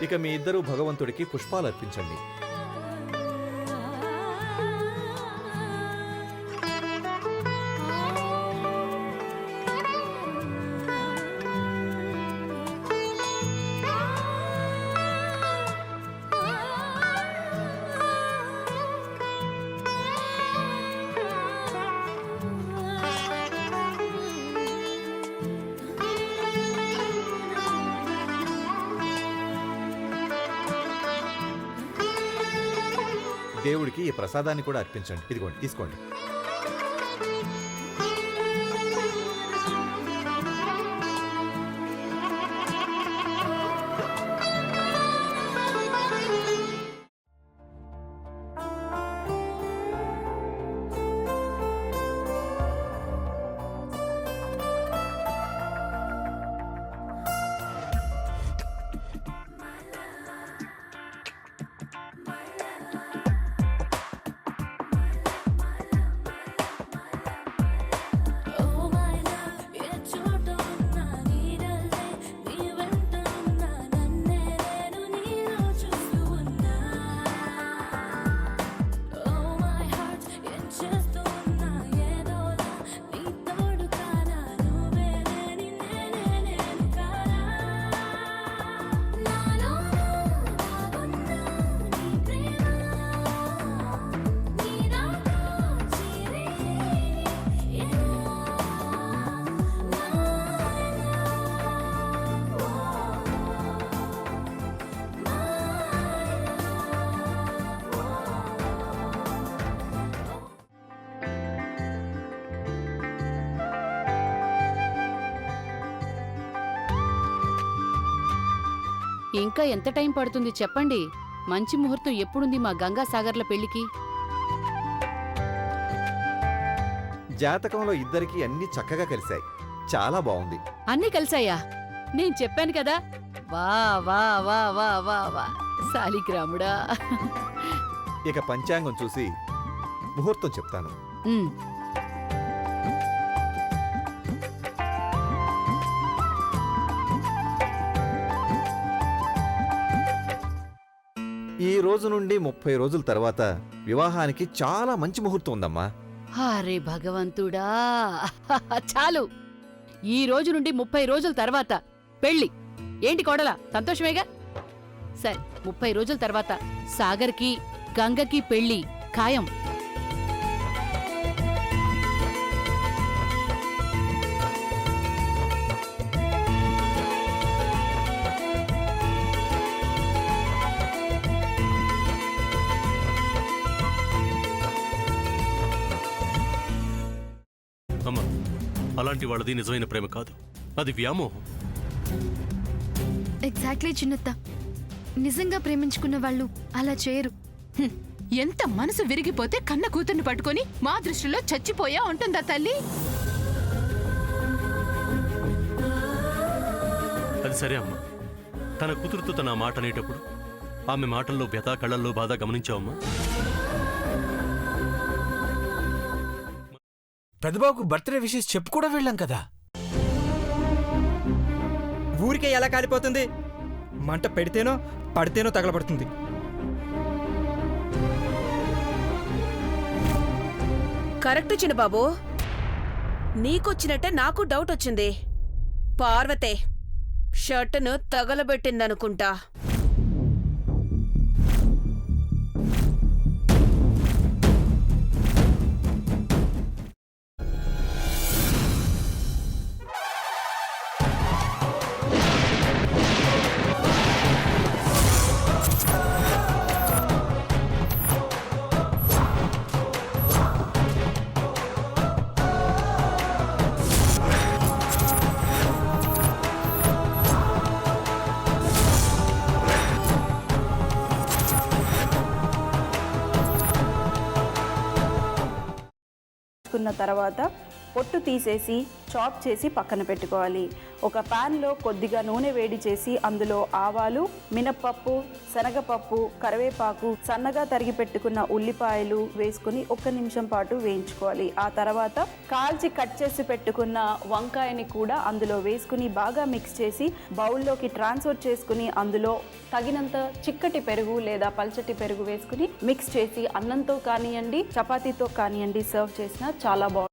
ఇక మీ ఇద్దరు భగవంతుడికి పుష్పాలు అర్పించండి. దేవుడికి ఈ ప్రసాదాన్ని కూడా అర్పించండి. ఇదిగోండి, తీసుకోండి. ఇంకా ఎంత టైం పడుతుంది చెప్పండి? మంచి ముహూర్తం ఎప్పుడుంది మా గంగాసాగర్ల పెళ్లికి? జాతకంలో ఇద్దరికి అన్ని చక్కగా కలిశాయి. చాలా బాగుంది. అన్నీ కలిసాయా? నేను చెప్పాను కదా. వా వా వా వా వా వా శాలిగ్రాముడా. ఇక పంచాంగం చూసి ముహూర్తం చెప్తాను. ఉమ్, ఈ రోజు నుండి 30 రోజుల తర్వాత వివాహానికి చాలా మంచి ముహూర్తం ఉందమ్మా. అరే భగవంతుడా, చాలు. ఈ రోజు నుండి 30 రోజుల తర్వాత పెళ్లి ఏంటి కోడలా? సంతోషమేగా? సరే, 30 రోజుల తర్వాత సాగర్కి గంగకి పెళ్లి ఖాయం. అమ్మా, అలాంటి వాళ్ళది నిజమైన ప్రేమ కాదు, అది వ్యామోహం. ఎగ్జాక్ట్లీ చిన్నత్త. నిజంగా ప్రేమించుకున్న వాళ్ళు అలా చేయరు. ఎంత మనసు విరిగిపోతే కన్న కూతుర్ని పట్టుకొని మా దృష్టిలో చచ్చిపోయా ఉంటుందా తల్లి? అది సరే అమ్మా, తన కూతురుతో తన మాట అనేటప్పుడు ఆమె మాటల్లో వ్యథ, కళ్ళల్లో బాధ గమనించావమ్మా? పెద్దబాబుకు బర్త్డే విషెస్ చెప్పు కూడా వెళ్ళాం కదా. ఊరికే ఎలా కాలిపోతుంది? మంట పెడితేనో పడితేనో తగలబడుతుంది. కరెక్ట్ చిన్నబాబు, నీకొచ్చినట్టే నాకు డౌట్ వచ్చింది. పార్వతే షర్టును తగలబెట్టిందనుకుంటా. తర్వాత పొట్టు తీసేసి చాప్ చేసి పక్కన పెట్టుకోవాలి. ఒక ప్యాన్లో కొద్దిగా నూనె వేడి చేసి అందులో ఆవాలు, మినప్పప్పు, శనగపప్పు, కరివేపాకు, సన్నగా తరిగి పెట్టుకున్న ఉల్లిపాయలు వేసుకుని 1 నిమిషం పాటు వేయించుకోవాలి. ఆ తర్వాత కాల్చి కట్ చేసి పెట్టుకున్న వంకాయని కూడా అందులో వేసుకుని బాగా మిక్స్ చేసి బౌల్లోకి ట్రాన్స్ఫర్ చేసుకుని అందులో తగినంత చిక్కటి పెరుగు లేదా పల్చటి పెరుగు వేసుకుని మిక్స్ చేసి అన్నంతో కానివ్వండి, చపాతీతో కానివ్వండి సర్వ్ చేసినా చాలా బాగుంటుంది.